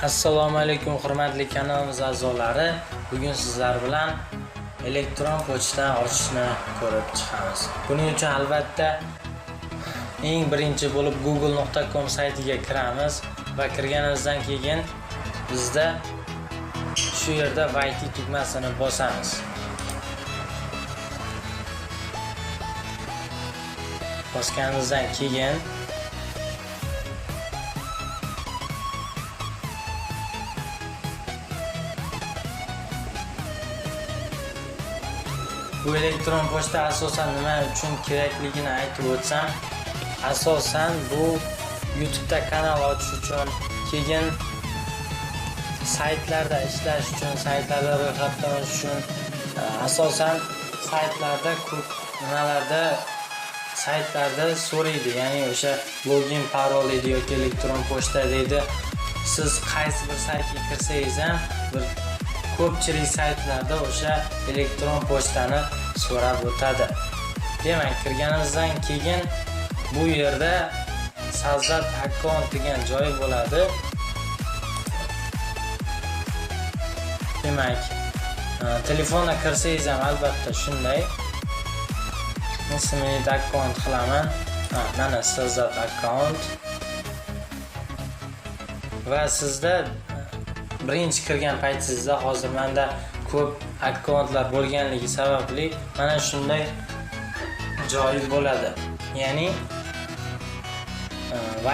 Assalomu alaykum hurmatli kanalimiz a'zolari. Bugun sizlar bilan elektron pochta ochishni ko'rib chiqamiz. Buning uchun albatta eng birinchi bo'lib google.com saytiga kiramiz va kirganimizdan keyin bizda shu yerda YT tugmasini bosamiz. Bosganimizdan keyin bu elektron pochta asosan nima uchun kerakligini aytib o'tsam, asosan bu YouTube'da kanal ochish uchun, keyin saytlarda ishlash uchun, saytlarda ro'yxatdan o'tish uchun, asosan saytlarda ko'p nimalarda saytlarda so'raydi, ya'ni o'sha login parol edi yoki elektron pochta deydi. Siz qaysi bir saytga kirsangiz ham bir ko'pchilik saytlarda o'sha elektron pochtani so'rab o'tadi. Demak, kirganimizdan keyin bu yerda sazzat akkaunt degan joy bo'ladi. Demak, telefonga kirsangiz ham albatta shunday. Ismini akkaunt qilaman. Mana sazzat akkaunt. Va sizda birinchi kirgan paytingizda hozir menda ko'p akkauntlar bo'lganligi sababli mana shunday joy bo'ladi. Ya'ni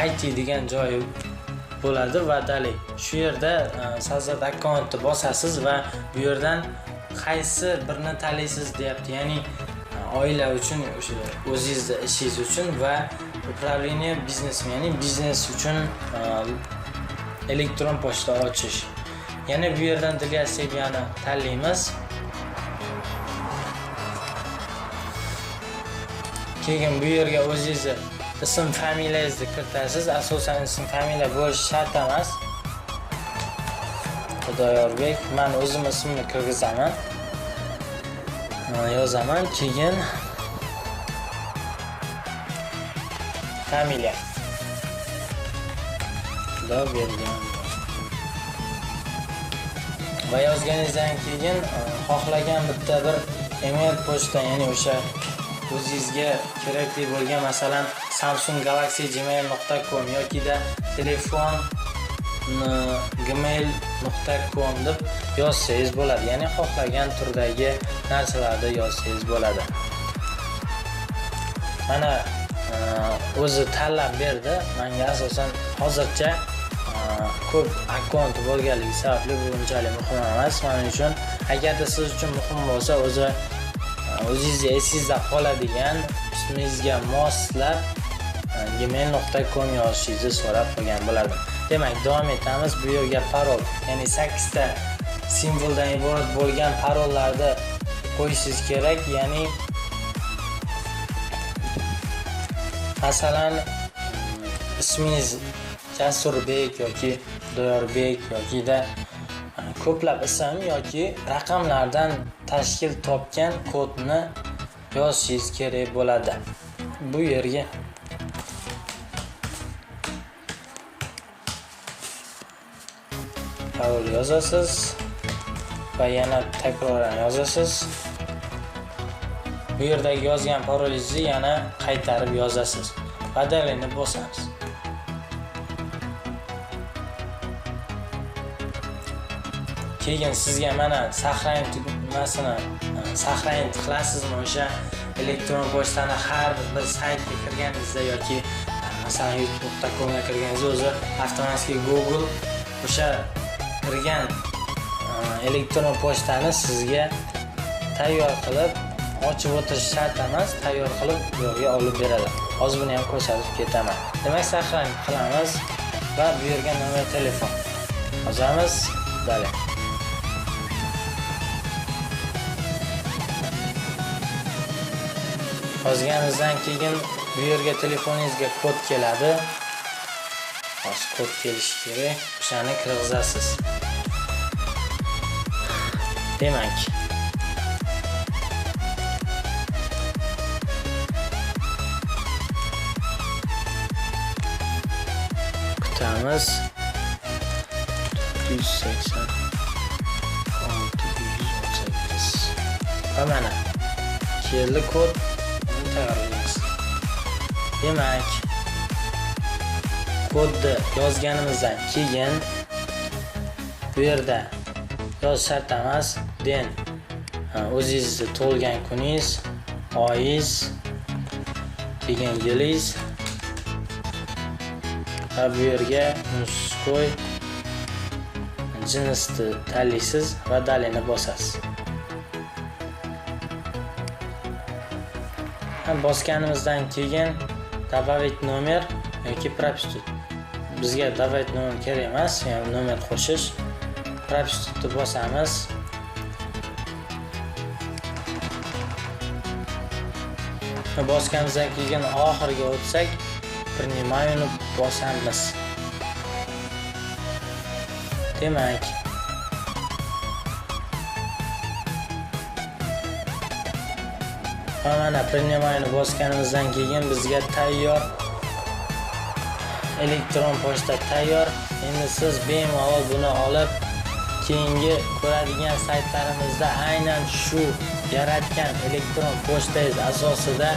YT degan joy bo'ladi va dali shu yerda sazzat akkauntni bosasiz va bu yerdan qaysi birini tanlaysiz deyapti. Ya'ni oila uchun, o'sha o'zingizning ishingiz uchun va upravlение biznesmi, ya'ni biznes uchun elektron pochta ochish. Yana bu yerdan Dilgaseviyani tanlaymiz. Keyin bu yerga o'zingizni ism familiyangizni kiritasiz. Asosan ism familiya bo'lishi shart emas. Xudoyorbek, men o'zim ismimni kirgizaman. Yozaman, keyin familiya. Xudo bergan. Va yozganingizdan keyin xohlagan bitta bir email pochta, ya'ni o'sha o'zingizga kerakli bo'lgan, masalan Samsung Galaxy gmail.com yoki da telefon gmail.com deb yozsangiz bo'ladi. Ya'ni xohlagan turdagi narsalarni yozsangiz bo'ladi. Mana o'zi tanlab berdi. Menga asosan hozircha ko'p akkaunt bo'lganligi sababli bu unchalik muhim emas. Men uchun agarda siz uchun muhim bo'lsa, o'zingizga esingizda qoladigan, ismingizga moslab gmail.com yozishingizni so'rab qo'ygan bo'lardim. Demak, davom etamiz. Bu yerga parol, ya'ni 8 ta simvoldan iborat bo'lgan parollarni qo'yishingiz kerak. Ya'ni masalan ismingiz Jasurbek yoki Xudoyorbek yoki da ko'plab ism yoki raqamlardan tashkil topgan kodni yozishingiz kerak bo'ladi. Bu yerga parol yozasiz va yana takroran yozasiz. Bu yerdagi yozgan parolingizni yana qaytarib yozasiz. Badalini bosamiz. Keyin sizga mana saqlayin tugmasini saqlayin qilasizmi o'sha elektron pochtani har bir saytga kirganingizda yoki masalan youtube.com ga kirganingizda o'zi avtomatik Google o'sha kirgan elektron pochtani sizga tayyor qilib ochib o'tirish shart emas, tayyor qilib bu yerga olib beradi. Hozir buni ham ko'rsatib ketaman. Demak, saqlanib qilamiz va bu yerga nomer telefon yozamiz. Dali. Yozganingizdan keyin bu yerga telefoningizga kod keladi. Hozir kod kelishi kerak. O'shani kirgizasiz. Demak, kutamiz. 780 618. Va mana keldi kod, buni tayyorlaymiz. Demak, kodni yozganimizdan keyin bu yerda yoz shart emas, den o'zingizni tug'ilgan kuningiz, oyingiz, degan yilingiz va bu yerga muskoy jinsni tanlaysiz va dalini bosasiz. Bosganimizdan keyin добавить nomer yoki пропустить. Bizga добавить nomer kerak emas, ya'ni nomer qo'shish. Пропустitni bosamiz. Bosganimizdan keyin oxiriga o'tsak, принимаю bosamiz. Demak, mana принимаю bosganimizdan keyin bizga tayyor elektron pochta tayyor. Endi siz bemalol buni olib keyingi ko'radigan saytlarimizda aynan shu yaratgan elektron pochtangiz asosida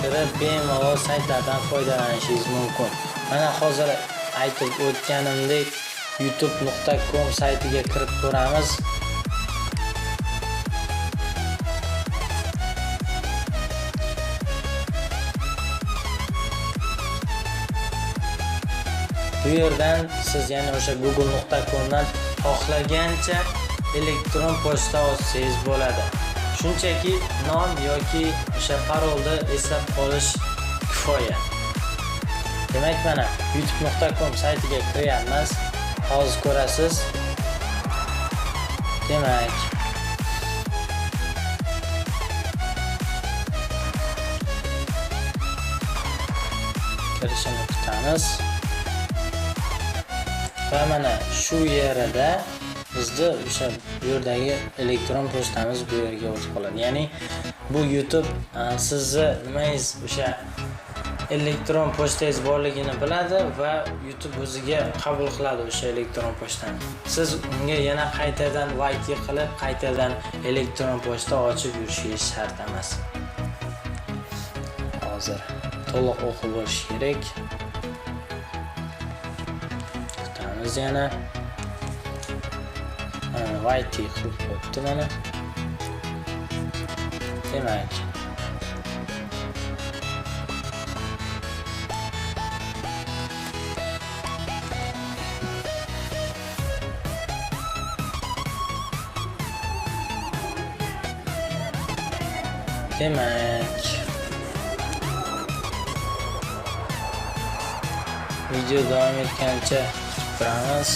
kirib bemalol saytlardan foydalanishingiz mumkin. Mana hozir aytib o'tganimdek youtube.com saytiga kirib ko'ramiz. Bu yerdan siz yana o'sha google.com dan xohlagancha elektron pochta olsangiz bo'ladi. Shunchaki nom yoki o'sha parolni eslab qolish kifoya. Demak, mana youtube.com saytiga kiryapmiz. Hozir ko'rasiz. Demak, kirishini kutamiz. Va mana shu yerda bizda o'sha bu yerdagi elektron pochtamiz bu yerga o'tib qoladi. Ya'ni bu YouTube sizni nimangiz o'sha elektron pochtangiz borligini biladi va YouTube o'ziga qabul qiladi o'sha elektron pochtani. Siz unga yana qaytadan YT qilib, qaytadan elektron pochta ochib yurishingiz shart emas. Hozir to'liq o'qib olish kerak. Kutamiz yana. YT qilib qo'yibdi mana. Demak, video davom etgancha kutib turamiz.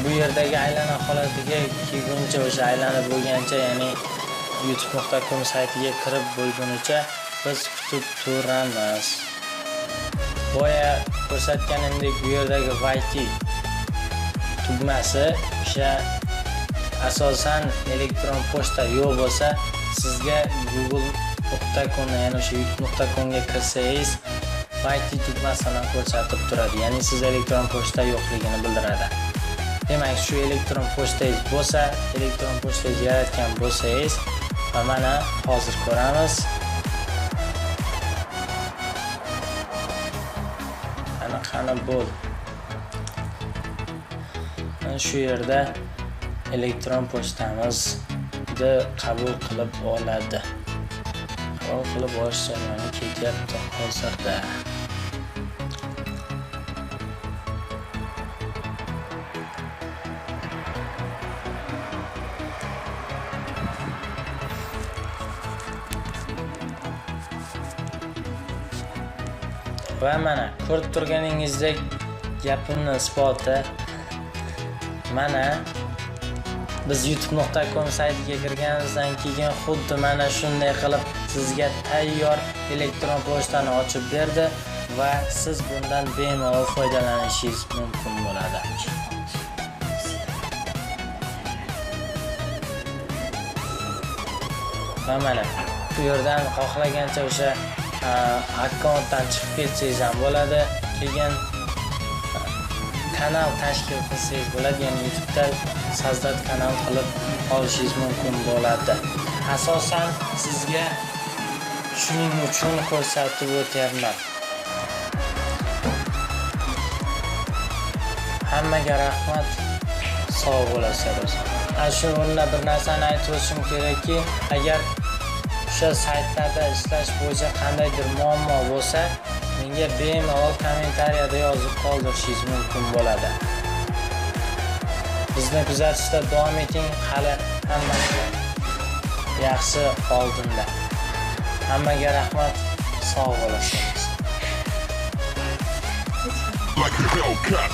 Bu yerdagi aylana holatiga kelguncha, o'sha aylanib bo'lgancha, ya'ni youtube.com saytiga kirib bo'lgunicha biz kutib turamiz. Boya ko'rsatganimdek bu yerdagi YT tugmasi o'sha asosan elektron pochta yo'q bo'lsa, sizga google.com ya'ni o'sha youtube.com ga kirsangiz YT tugmasini ko'rsatib turadi. Ya'ni siz elektron pochta yo'qligini bildiradi. Demak, shu elektron pochtangiz bo'lsa, elektron pochtangizni yaratgan bo'lsangiz, mana hozir ko'ramiz. Qani bo'l. Shu yerda elektron pochtamizni qabul qilib oladi. Qabul qilib olish jarayoni ketyapti hozirda. Va mana ko'rib turganingizdek gapimning isboti mana biz youtube.com saytiga kirganimizdan keyin xuddi mana shunday qilib sizga tayyor elektron pochtani ochib berdi va siz bundan bemalol foydalanishingiz mumkin bo'ladi. Va mana bu yerdan xohlagancha o'sha akkauntdan chiqib ketsangiz ham bo'ladi. Keyin kanal tashkil qilsangiz bo'ladi, ya'ni YouTube'da sozdad kanal qilib olishingiz mumkin bo'ladi. Asosan sizga shuning uchun ko'rsatib o'tyapman. Hammaga rahmat. Sog' bo'lasizlar. Shu o'rinda bir narsani aytib o'tishim kerakki, agar o'sha saytlarda ishlash bo'yicha qandaydir muammo bo'lsa, menga bemalol kommentariyada yozib qoldirishingiz mumkin bo'ladi. Bizni kuzatishda davom eting, hali hammasi yaxshi oldinda. Hammaga rahmat, sog' bo'lasizlar. Like a Hellcat.